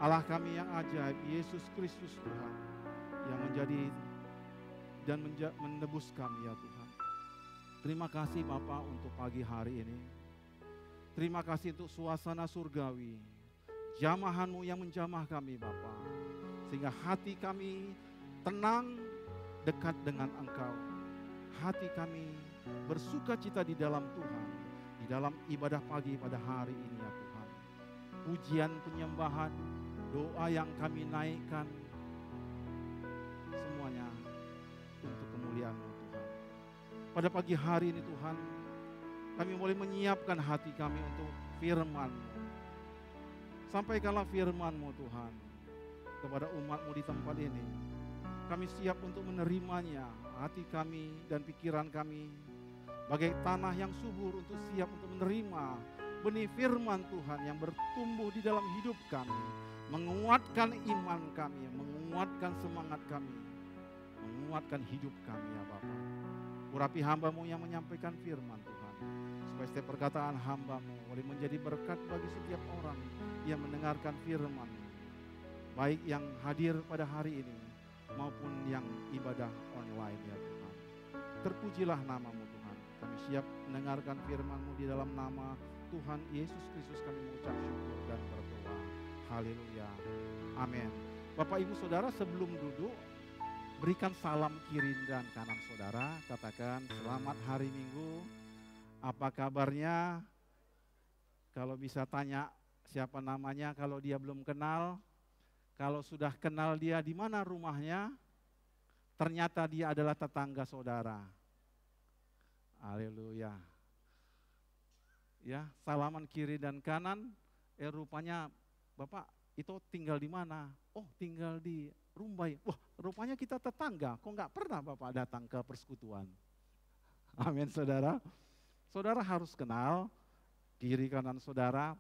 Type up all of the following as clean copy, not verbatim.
Allah kami yang ajaib, Yesus Kristus Tuhan, yang menjadi dan menebus kami ya Tuhan. Terima kasih Bapa untuk pagi hari ini. Terima kasih untuk suasana surgawi, jamahan-Mu yang menjamah kami Bapa, sehingga hati kami tenang dekat dengan Engkau. Hati kami bersuka cita di dalam Tuhan, di dalam ibadah pagi pada hari ini ya Tuhan. Pujian penyembahan, doa yang kami naikkan, semuanya untuk kemuliaan-Mu Tuhan. Pada pagi hari ini Tuhan, kami boleh menyiapkan hati kami untuk firman-Mu. Sampaikanlah firman-Mu Tuhan kepada umat-Mu di tempat ini. Kami siap untuk menerimanya, hati kami dan pikiran kami bagai tanah yang subur untuk siap untuk menerima benih firman Tuhan yang bertumbuh di dalam hidup kami, menguatkan iman kami, menguatkan semangat kami, menguatkan hidup kami ya Bapa. Urapi hamba-Mu yang menyampaikan firman Tuhan, supaya setiap perkataan hamba-Mu boleh menjadi berkat bagi setiap orang yang mendengarkan firman, baik yang hadir pada hari ini maupun yang ibadah online ya Tuhan. Terpujilah nama-Mu Tuhan. Kami siap mendengarkan firman-Mu di dalam nama Tuhan Yesus Kristus kami mengucap syukur dan berdoa. Haleluya. Amin. Bapak Ibu Saudara, sebelum duduk, berikan salam kiri dan kanan saudara. Katakan selamat hari Minggu. Apa kabarnya? Kalau bisa tanya siapa namanya kalau dia belum kenal. Kalau sudah kenal dia di mana rumahnya, ternyata dia adalah tetangga saudara. Haleluya. Ya, salaman kiri dan kanan. Rupanya Bapak itu tinggal di mana? Oh, tinggal di Rumbai. Wah, rupanya kita tetangga. Kok nggak pernah Bapak datang ke persekutuan? Amin, saudara. Saudara harus kenal kiri kanan saudara,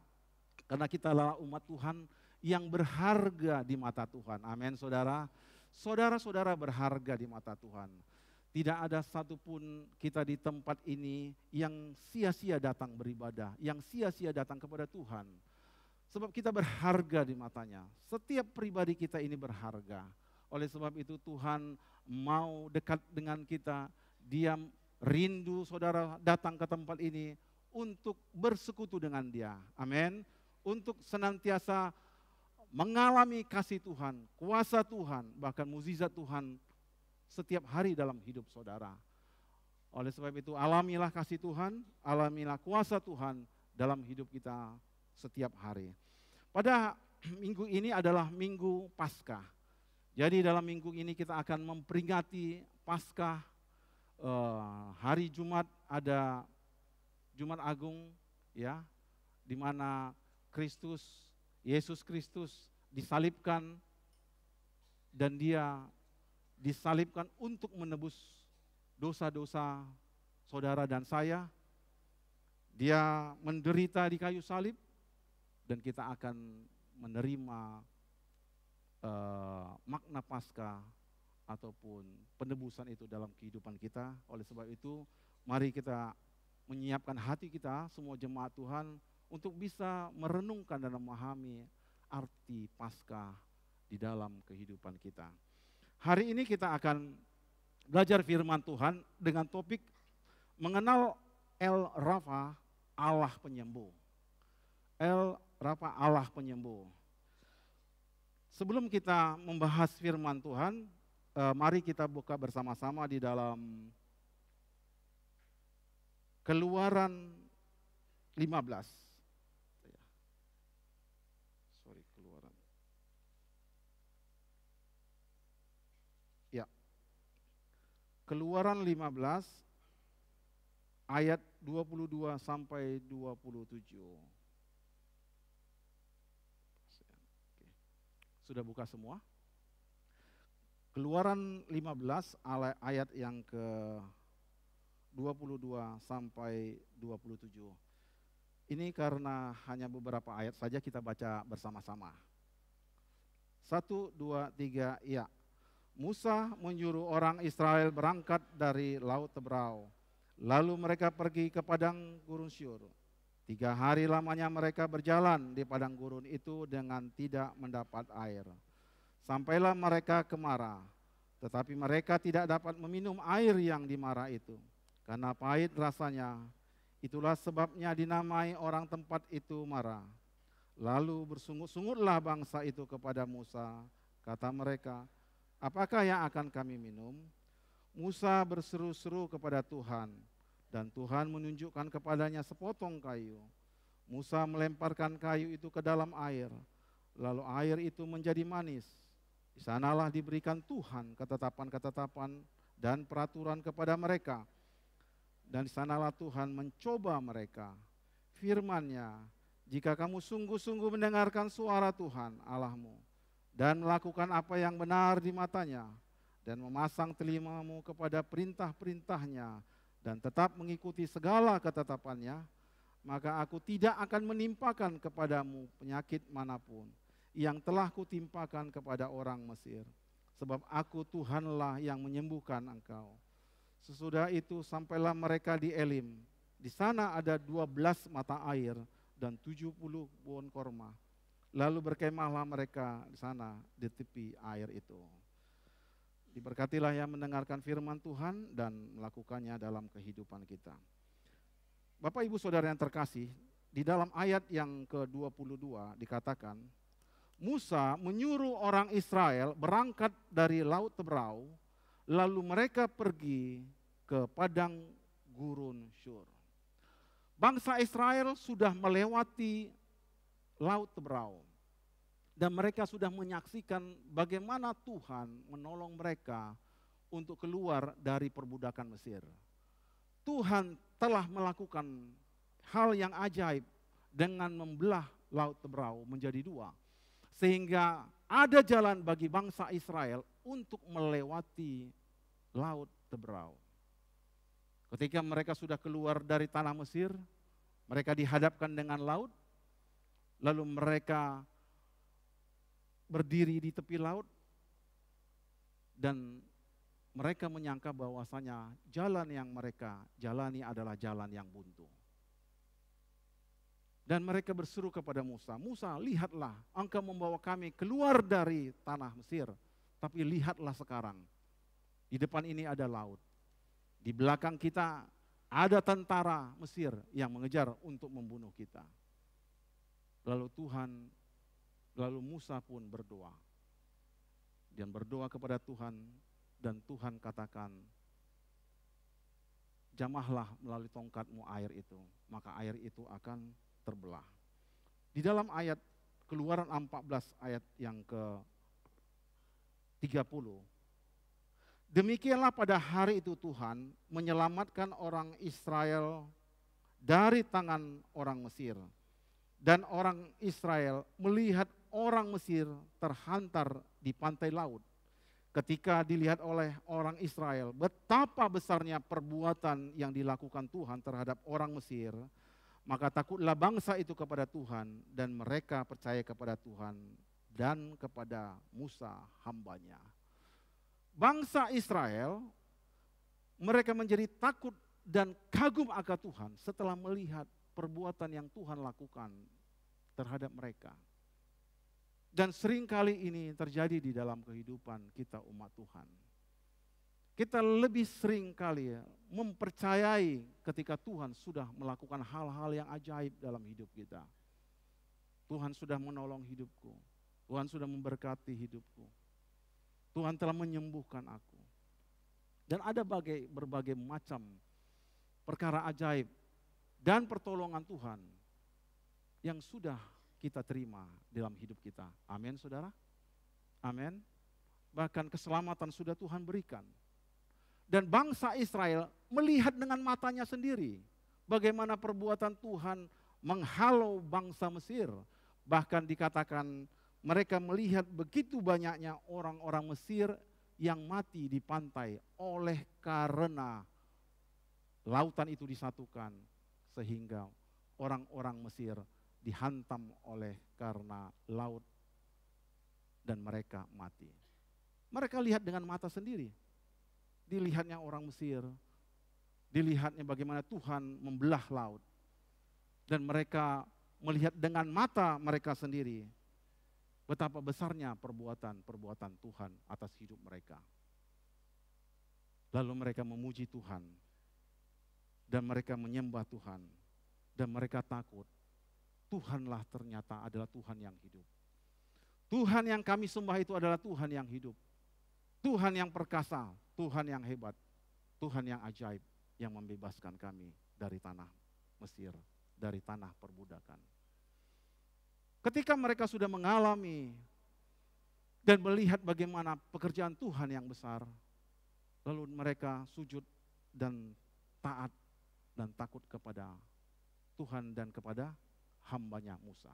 karena kita adalah umat Tuhan yang berharga di mata Tuhan. Amin, saudara. Saudara-saudara berharga di mata Tuhan. Tidak ada satupun kita di tempat ini yang sia-sia datang beribadah, yang sia-sia datang kepada Tuhan. Sebab kita berharga di matanya. Setiap pribadi kita ini berharga. Oleh sebab itu Tuhan mau dekat dengan kita. Dia rindu saudara datang ke tempat ini untuk bersekutu dengan Dia. Amin. Untuk senantiasa mengalami kasih Tuhan, kuasa Tuhan, bahkan mukjizat Tuhan setiap hari dalam hidup saudara. Oleh sebab itu alamilah kasih Tuhan, alamilah kuasa Tuhan dalam hidup kita setiap hari. Pada minggu ini adalah minggu Paskah. Jadi dalam minggu ini kita akan memperingati Paskah. Hari Jumat ada Jumat Agung, ya, di mana Yesus Kristus disalibkan, dan Dia disalibkan untuk menebus dosa-dosa saudara dan saya. Dia menderita di kayu salib, dan kita akan menerima makna Paskah ataupun penebusan itu dalam kehidupan kita. Oleh sebab itu, mari kita menyiapkan hati kita, semua jemaat Tuhan, untuk bisa merenungkan dan memahami arti Paskah di dalam kehidupan kita. Hari ini kita akan belajar firman Tuhan dengan topik mengenal El Rafa, Allah penyembuh. El Rafa, Allah penyembuh. Sebelum kita membahas firman Tuhan, mari kita buka bersama-sama di dalam Keluaran 15. Keluaran. Ya. Keluaran 15 ayat 22 sampai 27. Sudah buka semua? Keluaran 15 ayat yang ke 22 sampai 27. Ini karena hanya beberapa ayat saja kita baca bersama-sama. 1, 2, 3, ya. Musa menyuruh orang Israel berangkat dari Laut Tebrau. Lalu mereka pergi ke padang gurun Syur. 3 hari lamanya mereka berjalan di padang gurun itu dengan tidak mendapat air. Sampailah mereka ke Mara, tetapi mereka tidak dapat meminum air yang di Mara itu, karena pahit rasanya. Itulah sebabnya dinamai orang tempat itu Mara. Lalu bersungut-sungutlah bangsa itu kepada Musa. Kata mereka, apakah yang akan kami minum? Musa berseru-seru kepada Tuhan, dan Tuhan menunjukkan kepadanya sepotong kayu. Musa melemparkan kayu itu ke dalam air, lalu air itu menjadi manis. Di sanalah diberikan Tuhan ketetapan-ketetapan dan peraturan kepada mereka. Dan di sanalah Tuhan mencoba mereka. Firman-Nya, jika kamu sungguh-sungguh mendengarkan suara Tuhan Allahmu, dan melakukan apa yang benar di matanya, dan memasang telingamu kepada perintah-perintahnya, dan tetap mengikuti segala ketetapannya, maka aku tidak akan menimpakan kepadamu penyakit manapun yang telah kutimpakan kepada orang Mesir. Sebab aku Tuhanlah yang menyembuhkan engkau. Sesudah itu sampailah mereka di Elim. Di sana ada 12 mata air dan 70 pohon korma. Lalu berkemahlah mereka di sana di tepi air itu. Diberkatilah yang mendengarkan firman Tuhan dan melakukannya dalam kehidupan kita. Bapak Ibu Saudara yang terkasih, di dalam ayat yang ke-22 dikatakan, Musa menyuruh orang Israel berangkat dari Laut Teberau, lalu mereka pergi ke padang gurun Syur. Bangsa Israel sudah melewati Laut Teberau, dan mereka sudah menyaksikan bagaimana Tuhan menolong mereka untuk keluar dari perbudakan Mesir. Tuhan telah melakukan hal yang ajaib dengan membelah Laut Teberau menjadi 2. Sehingga ada jalan bagi bangsa Israel untuk melewati Laut Teberau. Ketika mereka sudah keluar dari tanah Mesir, mereka dihadapkan dengan laut, lalu mereka berdiri di tepi laut, dan mereka menyangka bahwasanya jalan yang mereka jalani adalah jalan yang buntu. Dan mereka berseru kepada Musa, Musa, lihatlah, engkau membawa kami keluar dari tanah Mesir, tapi lihatlah sekarang, di depan ini ada laut. Di belakang kita ada tentara Mesir yang mengejar untuk membunuh kita. Lalu Musa pun berdoa. Dan berdoa kepada Tuhan, dan Tuhan katakan, jamahlah melalui tongkatmu air itu, maka air itu akan terbelah. Di dalam ayat Keluaran 14 ayat yang ke-30, demikianlah pada hari itu Tuhan menyelamatkan orang Israel dari tangan orang Mesir. Dan orang Israel melihat orang Mesir terhantar di pantai laut. Ketika dilihat oleh orang Israel betapa besarnya perbuatan yang dilakukan Tuhan terhadap orang Mesir, maka takutlah bangsa itu kepada Tuhan, dan mereka percaya kepada Tuhan dan kepada Musa hambanya. Bangsa Israel, mereka menjadi takut dan kagum akan Tuhan setelah melihat perbuatan yang Tuhan lakukan terhadap mereka. Dan seringkali ini terjadi di dalam kehidupan kita umat Tuhan. Kita lebih sering kali mempercayai ketika Tuhan sudah melakukan hal-hal yang ajaib dalam hidup kita. Tuhan sudah menolong hidupku, Tuhan sudah memberkati hidupku, Tuhan telah menyembuhkan aku. Dan ada berbagai macam perkara ajaib dan pertolongan Tuhan yang sudah kita terima dalam hidup kita. Amin, saudara? Amin. Bahkan keselamatan sudah Tuhan berikan. Dan bangsa Israel melihat dengan matanya sendiri bagaimana perbuatan Tuhan menghalau bangsa Mesir. Bahkan dikatakan mereka melihat begitu banyaknya orang-orang Mesir yang mati di pantai oleh karena lautan itu disatukan, sehingga orang-orang Mesir dihantam oleh karena laut dan mereka mati. Mereka lihat dengan mata sendiri. Dilihatnya orang Mesir, dilihatnya bagaimana Tuhan membelah laut. Dan mereka melihat dengan mata mereka sendiri betapa besarnya perbuatan Tuhan atas hidup mereka. Lalu mereka memuji Tuhan, dan mereka menyembah Tuhan, dan mereka takut. Tuhanlah ternyata adalah Tuhan yang hidup. Tuhan yang kami sembah itu adalah Tuhan yang hidup. Tuhan yang perkasa, Tuhan yang hebat, Tuhan yang ajaib, yang membebaskan kami dari tanah Mesir, dari tanah perbudakan. Ketika mereka sudah mengalami dan melihat bagaimana pekerjaan Tuhan yang besar, lalu mereka sujud dan taat dan takut kepada Tuhan dan kepada hambanya Musa.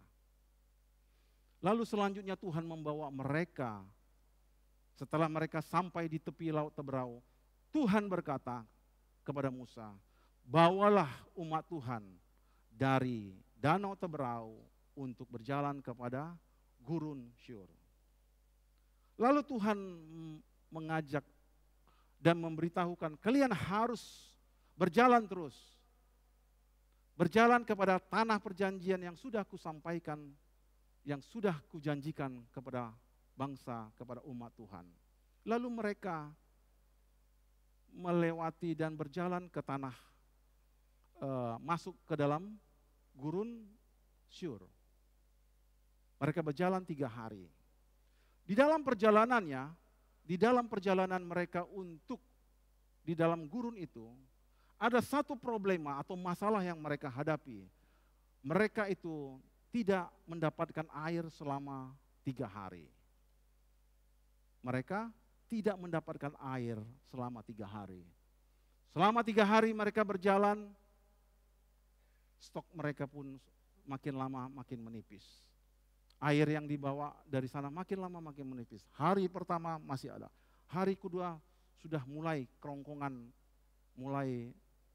Lalu selanjutnya Tuhan membawa mereka, setelah mereka sampai di tepi Laut Teberau, Tuhan berkata kepada Musa, bawalah umat Tuhan dari Danau Teberau untuk berjalan kepada Gurun Syur. Lalu Tuhan mengajak dan memberitahukan, kalian harus berjalan terus. Berjalan kepada tanah perjanjian yang sudah kusampaikan, yang sudah kujanjikan kepada bangsa, kepada umat Tuhan. Lalu mereka melewati dan berjalan ke tanah, masuk ke dalam Gurun Syur. Mereka berjalan 3 hari. Di dalam perjalanannya, di dalam perjalanan mereka untuk di dalam gurun itu, ada satu problema atau masalah yang mereka hadapi. Mereka itu tidak mendapatkan air selama 3 hari. Mereka tidak mendapatkan air selama 3 hari. Selama 3 hari mereka berjalan, stok mereka pun makin lama makin menipis. Air yang dibawa dari sana makin lama makin menipis. Hari pertama masih ada. Hari kedua sudah mulai kerongkongan, mulai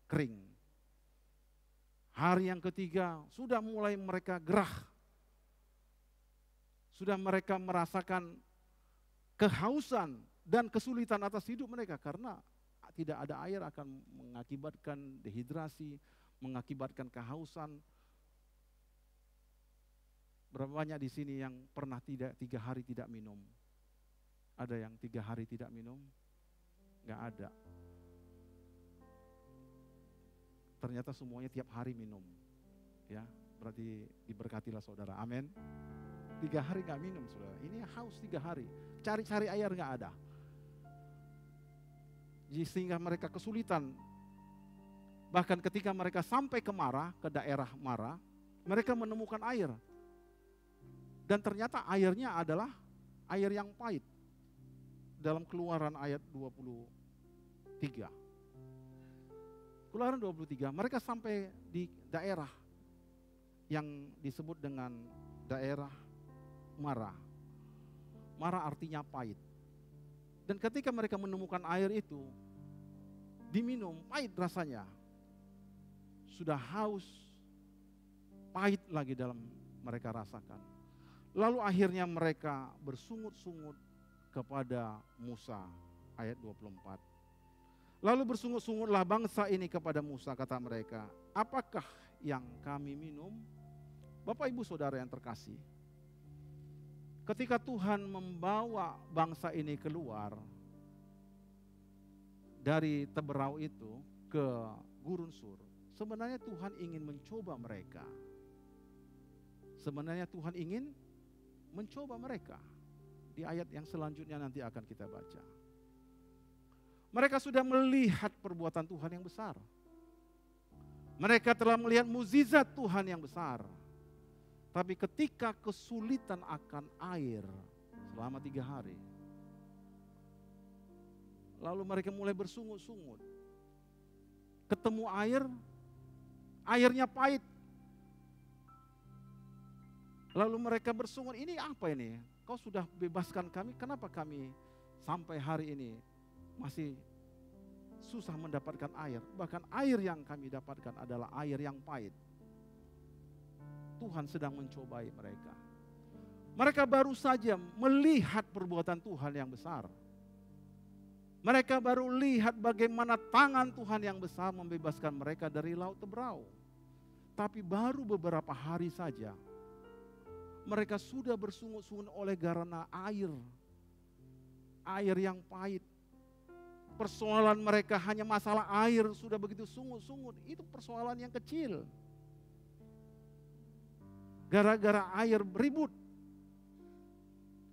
kering. Hari yang ketiga sudah mulai mereka gerah. Sudah mereka merasakan kehausan dan kesulitan atas hidup mereka karena tidak ada air akan mengakibatkan dehidrasi, mengakibatkan kehausan. Berapa banyak di sini yang pernah 3 hari tidak minum? Ada yang 3 hari tidak minum? Nggak ada. Ternyata semuanya tiap hari minum. Ya, berarti diberkatilah saudara. Amin. 3 hari nggak minum saudara. Ini haus 3 hari. Cari-cari air nggak ada. Sehingga mereka kesulitan. Bahkan ketika mereka sampai ke Mara, ke daerah Mara, mereka menemukan air. Dan ternyata airnya adalah air yang pahit. Dalam Keluaran ayat 23. Keluaran 23, mereka sampai di daerah yang disebut dengan daerah Mara. Mara artinya pahit. Dan ketika mereka menemukan air itu, diminum, pahit rasanya. Sudah haus, pahit lagi dalam mereka rasakan. Lalu akhirnya mereka bersungut-sungut kepada Musa, ayat 24. Lalu bersungut-sungutlah bangsa ini kepada Musa, kata mereka, apakah yang kami minum? Bapak ibu saudara yang terkasih, ketika Tuhan membawa bangsa ini keluar dari Teberau itu ke Gurun Syur, sebenarnya Tuhan ingin mencoba mereka. Sebenarnya Tuhan ingin mencoba mereka. Di ayat yang selanjutnya nanti akan kita baca. Mereka sudah melihat perbuatan Tuhan yang besar. Mereka telah melihat mukjizat Tuhan yang besar. Tapi ketika kesulitan akan air selama 3 hari, lalu mereka mulai bersungut-sungut. Ketemu air, airnya pahit. Lalu mereka bersungut, ini apa ini? Kau sudah bebaskan kami, kenapa kami sampai hari ini masih susah mendapatkan air? Bahkan air yang kami dapatkan adalah air yang pahit. Tuhan sedang mencobai mereka. Mereka baru saja melihat perbuatan Tuhan yang besar. Mereka baru lihat bagaimana tangan Tuhan yang besar membebaskan mereka dari Laut Teberau. Tapi baru beberapa hari saja, mereka sudah bersungut-sungut oleh karena air yang pahit. Persoalan mereka hanya masalah air, sudah begitu sungut-sungut. Itu persoalan yang kecil. Gara-gara air ribut.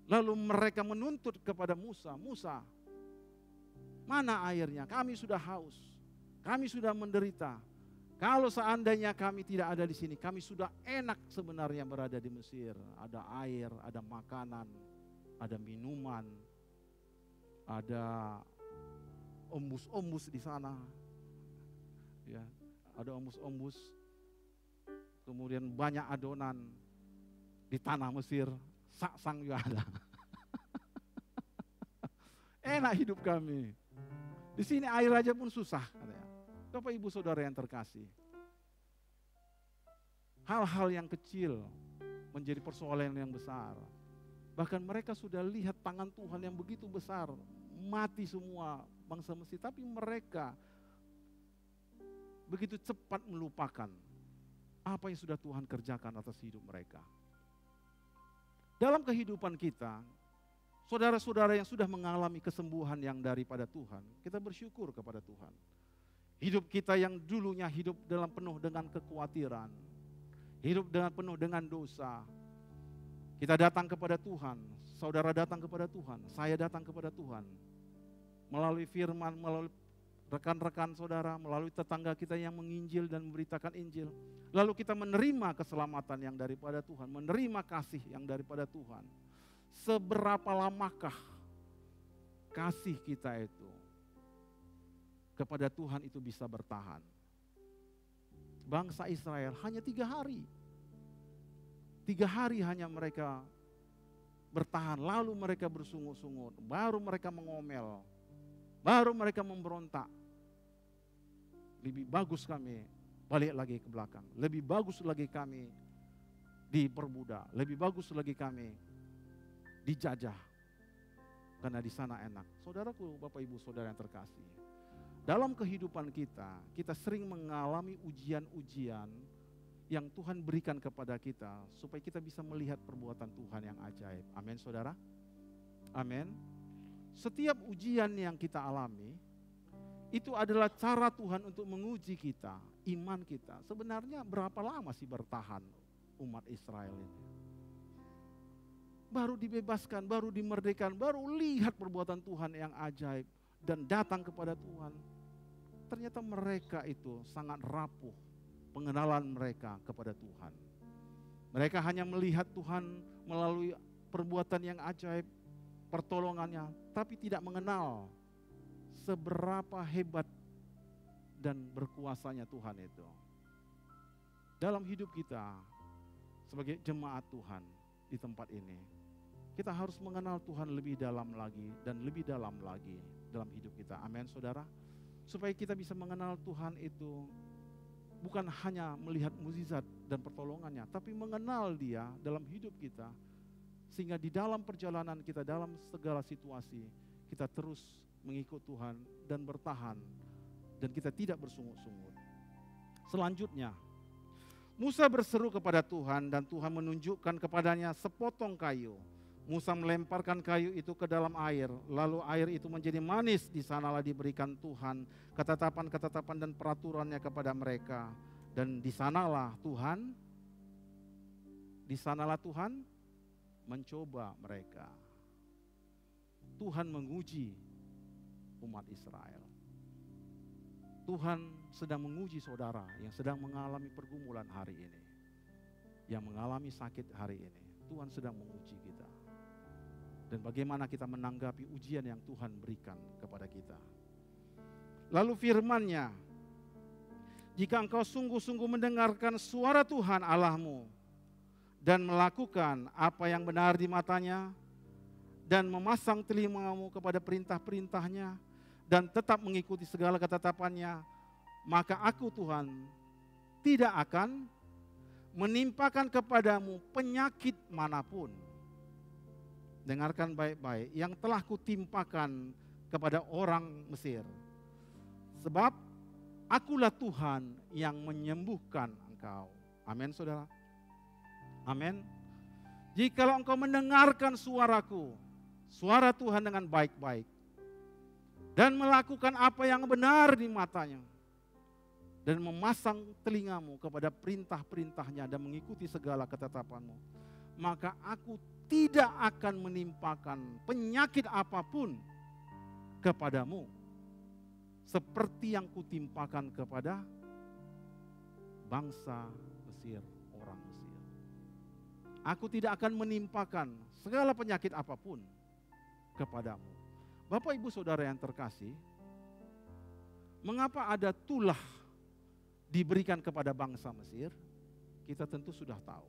Lalu mereka menuntut kepada Musa, Musa, mana airnya? Kami sudah haus, kami sudah menderita. Kalau seandainya kami tidak ada di sini, kami sudah enak sebenarnya berada di Mesir. Ada air, ada makanan, ada minuman, ada ombus-ombus di sana. Ya, ada ombus-ombus. Kemudian banyak adonan di tanah Mesir, saksang juga ada. Enak hidup kami. Di sini air aja pun susah, katanya. Bapak Ibu Saudara yang terkasih, hal-hal yang kecil menjadi persoalan yang besar. Bahkan mereka sudah lihat tangan Tuhan yang begitu besar, mati semua bangsa Mesir, tapi mereka begitu cepat melupakan apa yang sudah Tuhan kerjakan atas hidup mereka. Dalam kehidupan kita, saudara-saudara yang sudah mengalami kesembuhan yang daripada Tuhan, kita bersyukur kepada Tuhan. Hidup kita yang dulunya hidup dalam penuh dengan kekhawatiran, hidup dengan penuh dengan dosa, kita datang kepada Tuhan, saudara datang kepada Tuhan, saya datang kepada Tuhan. Melalui firman, melalui rekan-rekan saudara, melalui tetangga kita yang menginjil dan memberitakan Injil. Lalu kita menerima keselamatan yang daripada Tuhan, menerima kasih yang daripada Tuhan. Seberapa lamakah kasih kita itu kepada Tuhan itu bisa bertahan? Bangsa Israel hanya 3 hari. 3 hari hanya mereka bertahan, lalu mereka bersungut-sungut, baru mereka mengomel, baru mereka memberontak. Lebih bagus kami balik lagi ke belakang, lebih bagus lagi kami diperbudak, lebih bagus lagi kami dijajah, karena di sana enak. Saudaraku, Bapak Ibu Saudara yang terkasih, dalam kehidupan kita, kita sering mengalami ujian-ujian yang Tuhan berikan kepada kita, supaya kita bisa melihat perbuatan Tuhan yang ajaib. Amin, saudara? Amin. Setiap ujian yang kita alami, itu adalah cara Tuhan untuk menguji kita, iman kita. Sebenarnya berapa lama sih bertahan umat Israel ini? Baru dibebaskan, baru dimerdekakan, baru lihat perbuatan Tuhan yang ajaib dan datang kepada Tuhan. Ternyata mereka itu sangat rapuh pengenalan mereka kepada Tuhan. Mereka hanya melihat Tuhan melalui perbuatan yang ajaib, pertolongannya, tapi tidak mengenal seberapa hebat dan berkuasanya Tuhan itu. Dalam hidup kita sebagai jemaat Tuhan di tempat ini, kita harus mengenal Tuhan lebih dalam lagi dan lebih dalam lagi dalam hidup kita. Amin, saudara. Supaya kita bisa mengenal Tuhan itu bukan hanya melihat mukjizat dan pertolongannya, tapi mengenal Dia dalam hidup kita, sehingga di dalam perjalanan kita, dalam segala situasi, kita terus mengikut Tuhan dan bertahan, dan kita tidak bersungut-sungut. Selanjutnya, Musa berseru kepada Tuhan, dan Tuhan menunjukkan kepadanya sepotong kayu. Musa melemparkan kayu itu ke dalam air, lalu air itu menjadi manis. Di sanalah diberikan Tuhan ketetapan-ketetapan dan peraturannya kepada mereka. Dan di sanalah Tuhan mencoba mereka. Tuhan menguji umat Israel. Tuhan sedang menguji saudara yang sedang mengalami pergumulan hari ini, yang mengalami sakit hari ini. Tuhan sedang menguji kita. Dan bagaimana kita menanggapi ujian yang Tuhan berikan kepada kita. Lalu firman-Nya, jika engkau sungguh-sungguh mendengarkan suara Tuhan Allahmu dan melakukan apa yang benar di matanya dan memasang telingamu kepada perintah-perintahnya dan tetap mengikuti segala ketetapannya, maka aku Tuhan tidak akan menimpakan kepadamu penyakit manapun. Dengarkan baik-baik, yang telah kutimpakan kepada orang Mesir. Sebab akulah Tuhan yang menyembuhkan engkau. Amin saudara. Amin. Jikalau engkau mendengarkan suaraku, suara Tuhan dengan baik-baik, dan melakukan apa yang benar di matanya, dan memasang telingamu kepada perintah-perintahnya dan mengikuti segala ketetapanmu, maka aku tidak akan menimpakan penyakit apapun kepadamu, seperti yang kutimpakan kepada bangsa Mesir, orang Mesir. Aku tidak akan menimpakan segala penyakit apapun kepadamu. Bapak Ibu Saudara yang terkasih, mengapa ada tulah diberikan kepada bangsa Mesir? Kita tentu sudah tahu.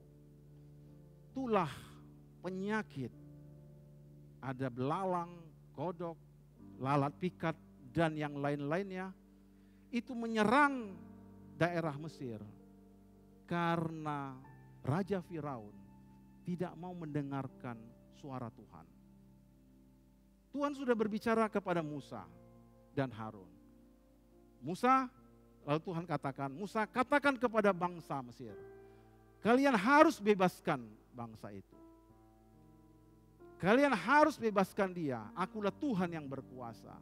Tulah penyakit, ada belalang, kodok, lalat pikat, dan yang lain-lainnya, itu menyerang daerah Mesir karena Raja Firaun tidak mau mendengarkan suara Tuhan. Tuhan sudah berbicara kepada Musa dan Harun. Musa, lalu Tuhan katakan, Musa katakan kepada bangsa Mesir, kalian harus bebaskan bangsa itu. Kalian harus bebaskan dia, akulah Tuhan yang berkuasa.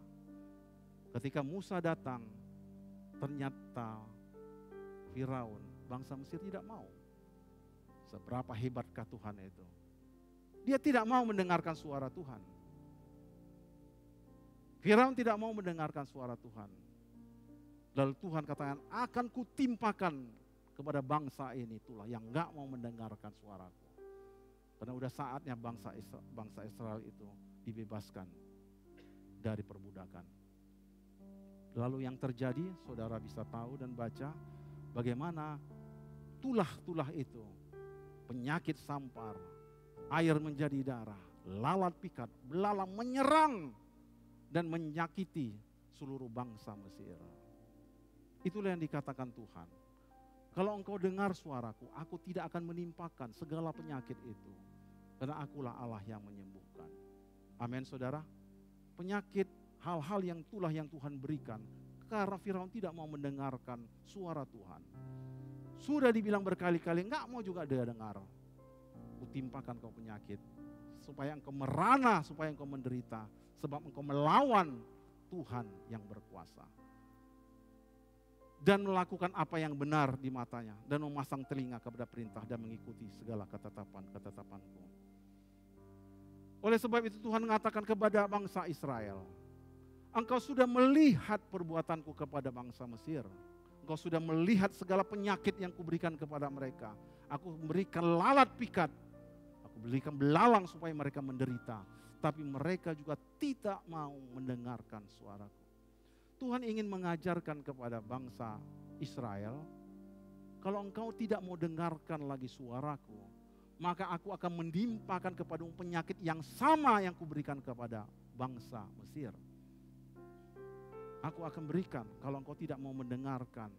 Ketika Musa datang, ternyata Firaun, bangsa Mesir tidak mau. Seberapa hebatkah Tuhan itu? Dia tidak mau mendengarkan suara Tuhan. Firaun tidak mau mendengarkan suara Tuhan. Lalu Tuhan katakan, akan kutimpakan kepada bangsa ini itulah yang enggak mau mendengarkan suaraku. Karena udah saatnya bangsa Israel itu dibebaskan dari perbudakan. Lalu yang terjadi, saudara bisa tahu dan baca bagaimana tulah-tulah itu, penyakit sampar, air menjadi darah, lalat pikat, belalang menyerang dan menyakiti seluruh bangsa Mesir. Itulah yang dikatakan Tuhan. Kalau engkau dengar suaraku, aku tidak akan menimpakan segala penyakit itu. Karena akulah Allah yang menyembuhkan. Amin saudara. Penyakit, hal-hal yang tulah yang Tuhan berikan. Karena Firaun tidak mau mendengarkan suara Tuhan. Sudah dibilang berkali-kali, enggak mau juga dia dengar. Kutimpakan kau penyakit. Supaya engkau merana, supaya engkau menderita. Sebab engkau melawan Tuhan yang berkuasa. Dan melakukan apa yang benar di matanya. Dan memasang telinga kepada perintah dan mengikuti segala ketetapan-ketetapanku. Oleh sebab itu Tuhan mengatakan kepada bangsa Israel, engkau sudah melihat perbuatanku kepada bangsa Mesir. Engkau sudah melihat segala penyakit yang kuberikan kepada mereka. Aku memberikan lalat pikat. Aku berikan belalang supaya mereka menderita. Tapi mereka juga tidak mau mendengarkan suaraku. Tuhan ingin mengajarkan kepada bangsa Israel, kalau engkau tidak mau dengarkan lagi suaraku, maka aku akan menimpakan kepadamu penyakit yang sama yang kuberikan kepada bangsa Mesir. Aku akan berikan kalau engkau tidak mau mendengarkan,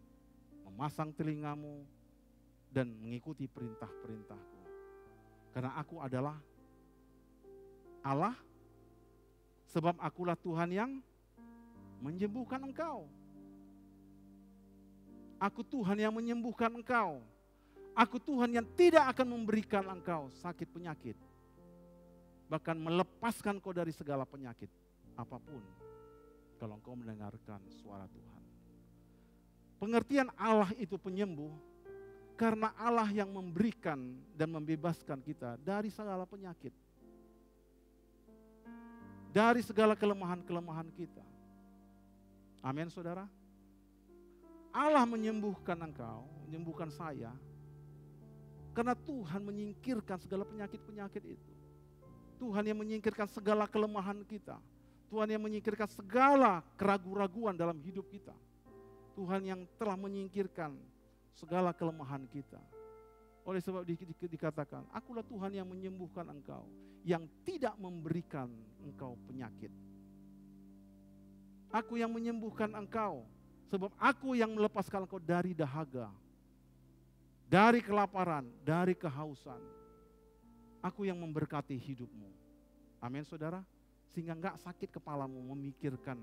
memasang telingamu, dan mengikuti perintah-perintahku. Karena aku adalah Allah, sebab akulah Tuhan yang menyembuhkan engkau. Aku Tuhan yang menyembuhkan engkau. Aku Tuhan yang tidak akan memberikan engkau sakit penyakit. Bahkan melepaskan kau dari segala penyakit apapun. Kalau engkau mendengarkan suara Tuhan. Pengertian Allah itu penyembuh. Karena Allah yang memberikan dan membebaskan kita dari segala penyakit. Dari segala kelemahan-kelemahan kita. Amin saudara. Allah menyembuhkan engkau, menyembuhkan saya. Karena Tuhan menyingkirkan segala penyakit-penyakit itu. Tuhan yang menyingkirkan segala kelemahan kita. Tuhan yang menyingkirkan segala keraguan-raguan dalam hidup kita. Tuhan yang telah menyingkirkan segala kelemahan kita. Oleh sebab dikatakan, akulah Tuhan yang menyembuhkan engkau, yang tidak memberikan engkau penyakit. Aku yang menyembuhkan engkau, sebab aku yang melepaskan engkau dari dahaga, dari kelaparan, dari kehausan. Aku yang memberkati hidupmu. Amin saudara. Sehingga enggak sakit kepalamu memikirkan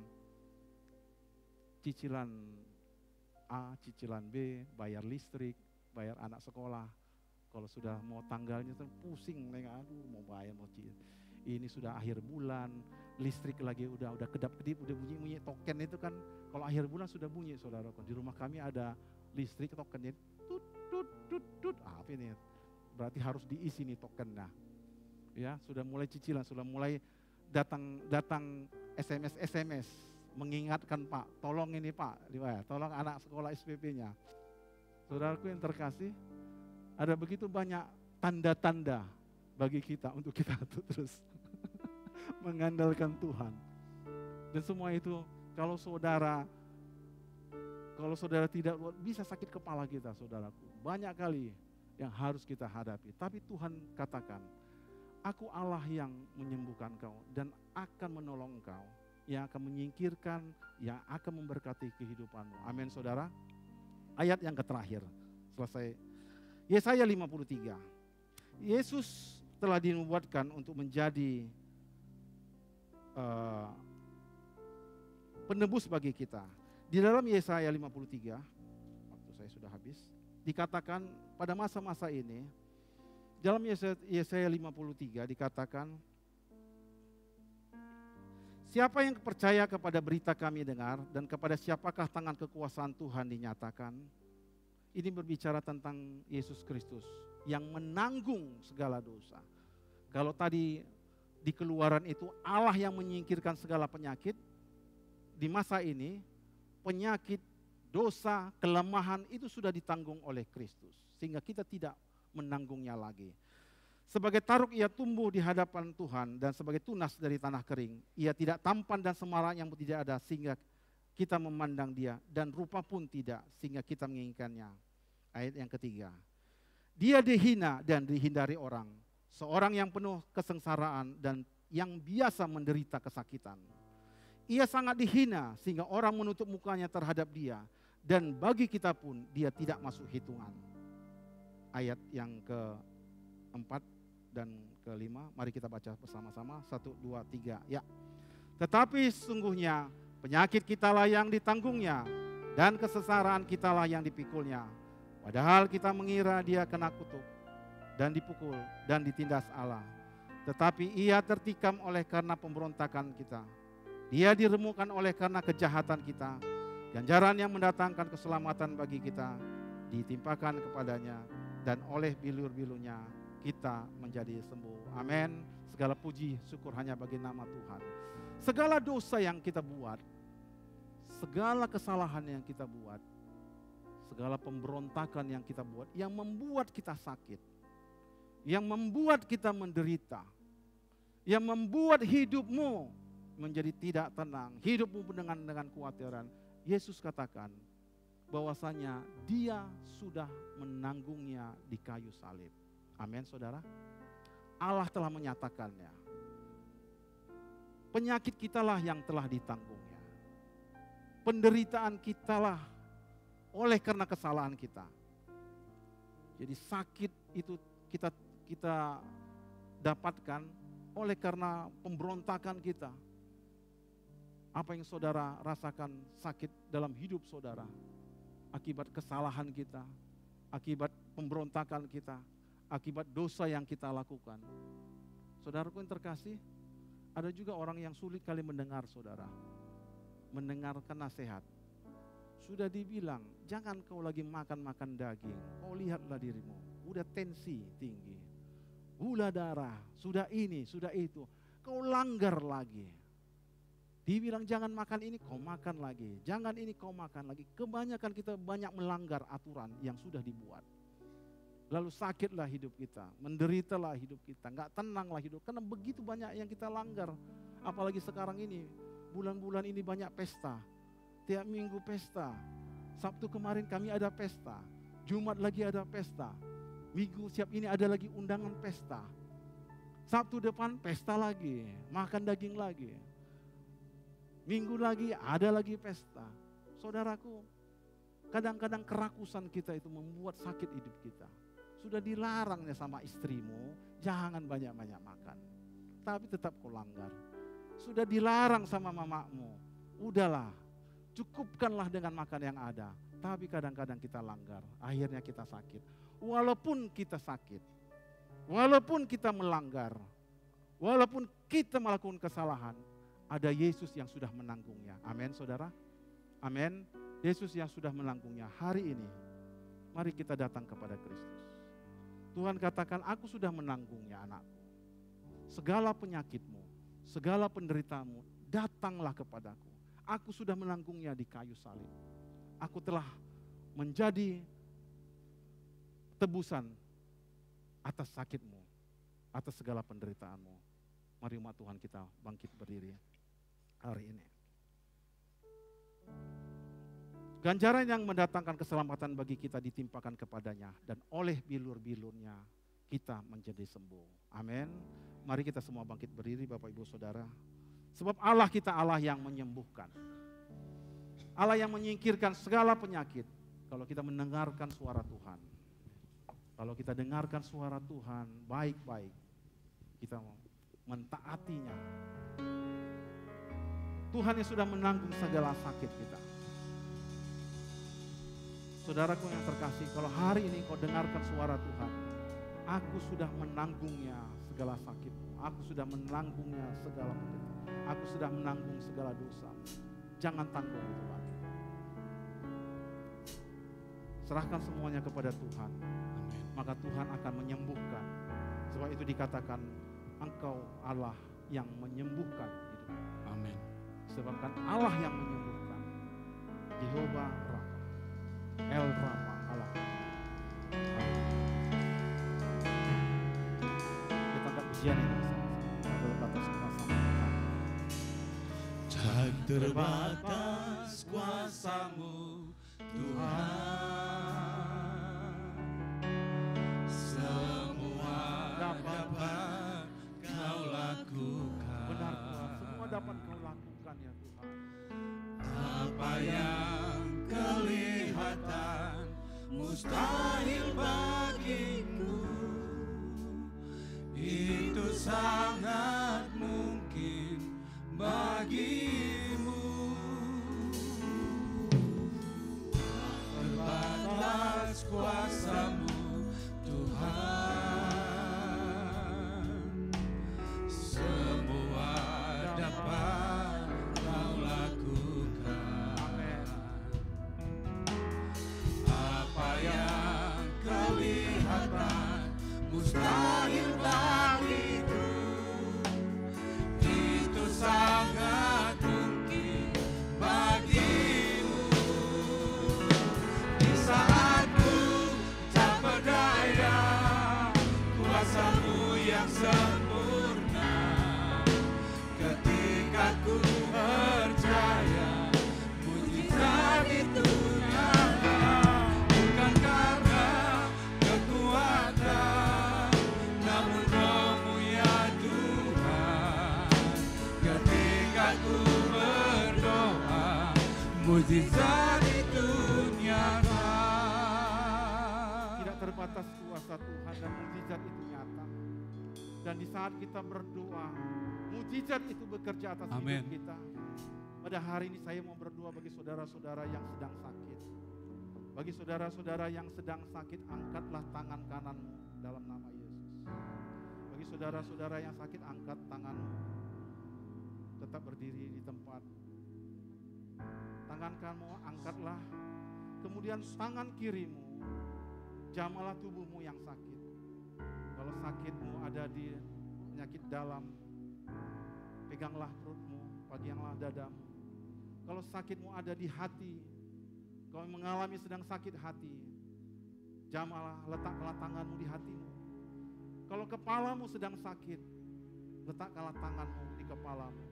cicilan A, cicilan B, bayar listrik, bayar anak sekolah. Kalau sudah mau tanggalnya tuh pusing, aduh mau bayar mau cicil. Ini sudah akhir bulan, listrik lagi udah kedap-kedip, udah bunyi-bunyi token itu kan. Kalau akhir bulan sudah bunyi, saudaraku. Di rumah kami ada listrik tokennya, tut tut tut tut. Apa ini? Berarti harus diisi nih tokennya. Ya, sudah mulai cicilan, sudah mulai datang SMS mengingatkan, Pak, tolong ini Pak, tolong anak sekolah SPP-nya. Saudaraku yang terkasih, ada begitu banyak tanda-tanda bagi kita untuk kita terus mengandalkan Tuhan. Dan semua itu kalau saudara tidak bisa sakit kepala kita, saudaraku. Banyak kali yang harus kita hadapi. Tapi Tuhan katakan, aku Allah yang menyembuhkan kau dan akan menolong kau, yang akan menyingkirkan, yang akan memberkati kehidupanmu. Amin, saudara. Ayat yang terakhir, selesai. Yesaya 53. Yesus telah dinubuatkan untuk menjadi penebus bagi kita. Di dalam Yesaya 53, waktu saya sudah habis, dikatakan pada masa-masa ini, dalam Yesaya 53 dikatakan, siapa yang percaya kepada berita kami dengar, dan kepada siapakah tangan kekuasaan Tuhan dinyatakan? Ini berbicara tentang Yesus Kristus yang menanggung segala dosa. Kalau tadi di Keluaran itu Allah yang menyingkirkan segala penyakit, di masa ini penyakit, dosa, kelemahan itu sudah ditanggung oleh Kristus. Sehingga kita tidak menanggungnya lagi. Sebagai taruk ia tumbuh di hadapan Tuhan dan sebagai tunas dari tanah kering. Ia tidak tampan dan semarak yang tidak ada sehingga kita memandang dia, dan rupa pun tidak sehingga kita menginginkannya. Ayat yang ketiga. Dia dihina dan dihindari orang, seorang yang penuh kesengsaraan dan yang biasa menderita kesakitan. Ia sangat dihina sehingga orang menutup mukanya terhadap dia, dan bagi kita pun dia tidak masuk hitungan. Ayat yang keempat dan kelima, mari kita baca bersama-sama. 1, 2, 3, ya. Tetapi sesungguhnya penyakit kitalah yang ditanggungnya, dan kesengsaraan kitalah yang dipikulnya. Padahal kita mengira dia kena kutuk, dan dipukul, dan ditindas Allah. Tetapi ia tertikam oleh karena pemberontakan kita. Dia diremukkan oleh karena kejahatan kita. Ganjaran yang mendatangkan keselamatan bagi kita ditimpakan kepadanya, dan oleh bilur-bilurnya kita menjadi sembuh. Amin. Segala puji syukur hanya bagi nama Tuhan. Segala dosa yang kita buat, segala kesalahan yang kita buat, segala pemberontakan yang kita buat, yang membuat kita sakit, yang membuat kita menderita, yang membuat hidupmu menjadi tidak tenang, hidupmu dengan kekhawatiran. Yesus katakan bahwasanya dia sudah menanggungnya di kayu salib. Amin, saudara. Allah telah menyatakannya. Penyakit kitalah yang telah ditanggungnya. Penderitaan kitalah oleh karena kesalahan kita. Jadi sakit itu kita dapatkan oleh karena pemberontakan kita. Apa yang saudara rasakan sakit dalam hidup saudara, akibat kesalahan kita, akibat pemberontakan kita, akibat dosa yang kita lakukan. Saudaraku yang terkasih, ada juga orang yang sulit kali mendengar saudara, mendengarkan nasihat. Sudah dibilang, jangan kau lagi makan daging, kau lihatlah dirimu, udah tensi tinggi, gula darah, sudah ini, sudah itu, kau langgar lagi. Dibilang jangan makan ini, kau makan lagi, jangan ini kau makan lagi. Kebanyakan kita banyak melanggar aturan yang sudah dibuat. Lalu sakitlah hidup kita, menderitalah hidup kita, gak tenanglah hidup, karena begitu banyak yang kita langgar. Apalagi sekarang ini, bulan-bulan ini banyak pesta, tiap minggu pesta. Sabtu kemarin kami ada pesta, Jumat lagi ada pesta, minggu siap ini ada lagi undangan pesta, Sabtu depan pesta lagi, makan daging lagi, minggu lagi ada lagi pesta. Saudaraku, kadang-kadang kerakusan kita itu membuat sakit hidup kita. Sudah dilarangnya sama istrimu, jangan banyak-banyak makan, tapi tetap kau langgar. Sudah dilarang sama mamamu, udahlah, cukupkanlah dengan makan yang ada. Tapi kadang-kadang kita langgar, akhirnya kita sakit. Walaupun kita sakit, walaupun kita melanggar, walaupun kita melakukan kesalahan, ada Yesus yang sudah menanggungnya. Amin, saudara. Amin. Yesus yang sudah menanggungnya. Hari ini, mari kita datang kepada Kristus. Tuhan katakan, aku sudah menanggungnya anakku. Segala penyakitmu, segala penderitaanmu, datanglah kepadaku. Aku sudah menanggungnya di kayu salib. Aku telah menjadi tebusan atas sakitmu, atas segala penderitaanmu. Mari umat Tuhan kita bangkit berdiri hari ini. Ganjaran yang mendatangkan keselamatan bagi kita ditimpakan kepadanya, dan oleh bilur-bilurnya kita menjadi sembuh. Amin. Mari kita semua bangkit berdiri Bapak Ibu Saudara. Sebab Allah kita Allah yang menyembuhkan. Allah yang menyingkirkan segala penyakit. Kalau kita mendengarkan suara Tuhan. Kalau kita dengarkan suara Tuhan baik-baik. Kita mentaatinya. Tuhan yang sudah menanggung segala sakit kita. Saudaraku yang terkasih, kalau hari ini kau dengarkan suara Tuhan, aku sudah menanggungnya segala sakitmu, aku sudah menanggungnya segala penderitaan, aku sudah menanggung segala dosa. Jangan tanggung itu lagi. Serahkan semuanya kepada Tuhan. Amin. Maka Tuhan akan menyembuhkan. Sebab itu dikatakan, Engkau Allah yang menyembuhkan hidupmu. Amin. Sebabkan Allah yang menyembuhkan. Jehovah Rafa. El Rafa Allah. Kita angkat pujian ini bersama-sama. Tak terbatas kuasa-Mu Tuhan, semua dapat Kau lakukan. Benar Tuhan, semua dapat Kau lakukan ya Tuhan. Apa yang kelihatan mustahil bagimu, itu sangat mungkin bagimu. Terbatas kuasa-Mu Tuhan, semua dapat Kau lakukan. Apa yang kelihatan mustahil bagiku, itu sangat mungkin bagimu. Di saat ku tak berdaya, kuasa-Mu yang sempurna. Ketika ku percaya, mujizat itu nyata. Bukan karena kekuatan, namun Roh-Mu ya Tuhan. Ketika ku berdoa, mujizat itu nyata. Tidak terbatas kuasa Tuhan dan mujizat itu nyata. Dan di saat kita berdoa, mujizat itu bekerja atas hidup kita. Pada hari ini saya mau berdoa bagi saudara-saudara yang sedang sakit. Bagi saudara-saudara yang sedang sakit, angkatlah tangan kananmu dalam nama Yesus. Bagi saudara-saudara yang sakit, angkat tanganmu. Tetap berdiri di tempat. Tangan kananmu angkatlah. Kemudian tangan kirimu, jamalah tubuhmu yang sakit. Kalau sakitmu ada di penyakit dalam, peganglah perutmu, peganglah dadamu. Kalau sakitmu ada di hati, kau mengalami sedang sakit hati, jamalah, letakkanlah tanganmu di hatimu. Kalau kepalamu sedang sakit, letakkanlah tanganmu di kepalamu.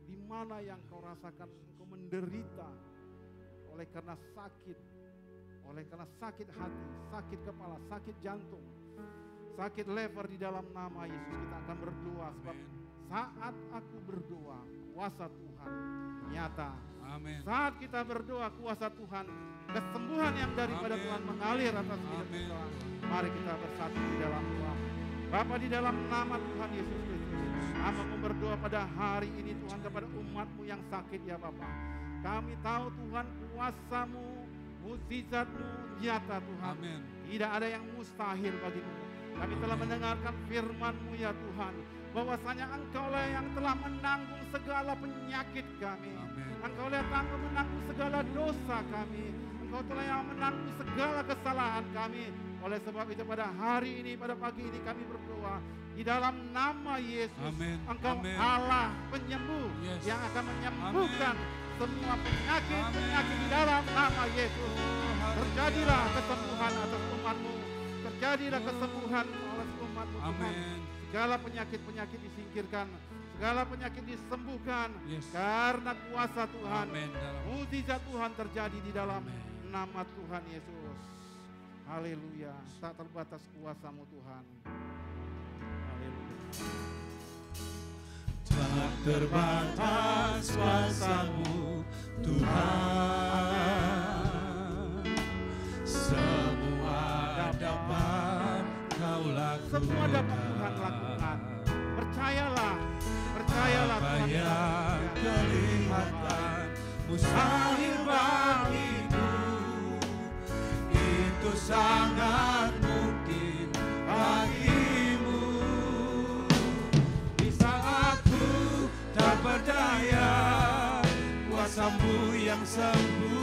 Di mana yang kau rasakan kau menderita oleh karena sakit, oleh karena sakit hati, sakit kepala, sakit jantung, sakit lever, di dalam nama Yesus kita akan berdoa. Sebab saat aku berdoa, kuasa Tuhan nyata. Amin. Saat kita berdoa, kuasa Tuhan, kesembuhan yang daripada Tuhan mengalir atas hidup kita. Mari kita bersatu di dalam doa. Bapa, di dalam nama Tuhan Yesus Kristus, Hamba berdoa pada hari ini Tuhan kepada umat-Mu yang sakit ya Bapa. Kami tahu Tuhan kuasa-Mu, mukjizat-Mu nyata Tuhan. Amin. Tidak ada yang mustahil bagimu. Kami telah mendengarkan firman-Mu ya Tuhan, bahwasanya Engkaulah yang telah menanggung segala penyakit kami. Amin. Engkaulah yang telah menanggung segala dosa kami. Engkau telah yang menanggung segala kesalahan kami. Oleh sebab itu pada hari ini, pada pagi ini kami berdoa di dalam nama Yesus. Amin. Engkau Amin. Allah penyembuh, Yes. yang akan menyembuhkan semua penyakit-penyakit di Amin. dalam nama Yesus. Haleluya. Terjadilah kesembuhan atas umat-Mu. Terjadilah kesembuhan oleh umat-Mu Tuhan. Amin. Segala penyakit-penyakit disingkirkan, segala penyakit disembuhkan Yes. karena kuasa Tuhan. Amin. Dalam Mukjizat Tuhan terjadi di dalam Amin. nama Tuhan Yesus. Haleluya. Tak terbatas kuasa-Mu Tuhan. Haleluya. tak terbatas kuasa-Mu Tuhan, semua dapat Kau lakukan. Semua dapat Tuhan lakukan. Percayalah, percayalah Apa Tuhan. yang kelihatan mustahil bagiku, itu sangat mungkin bagimu. Di saat ku tak berdaya, kuasa-Mu yang sembuh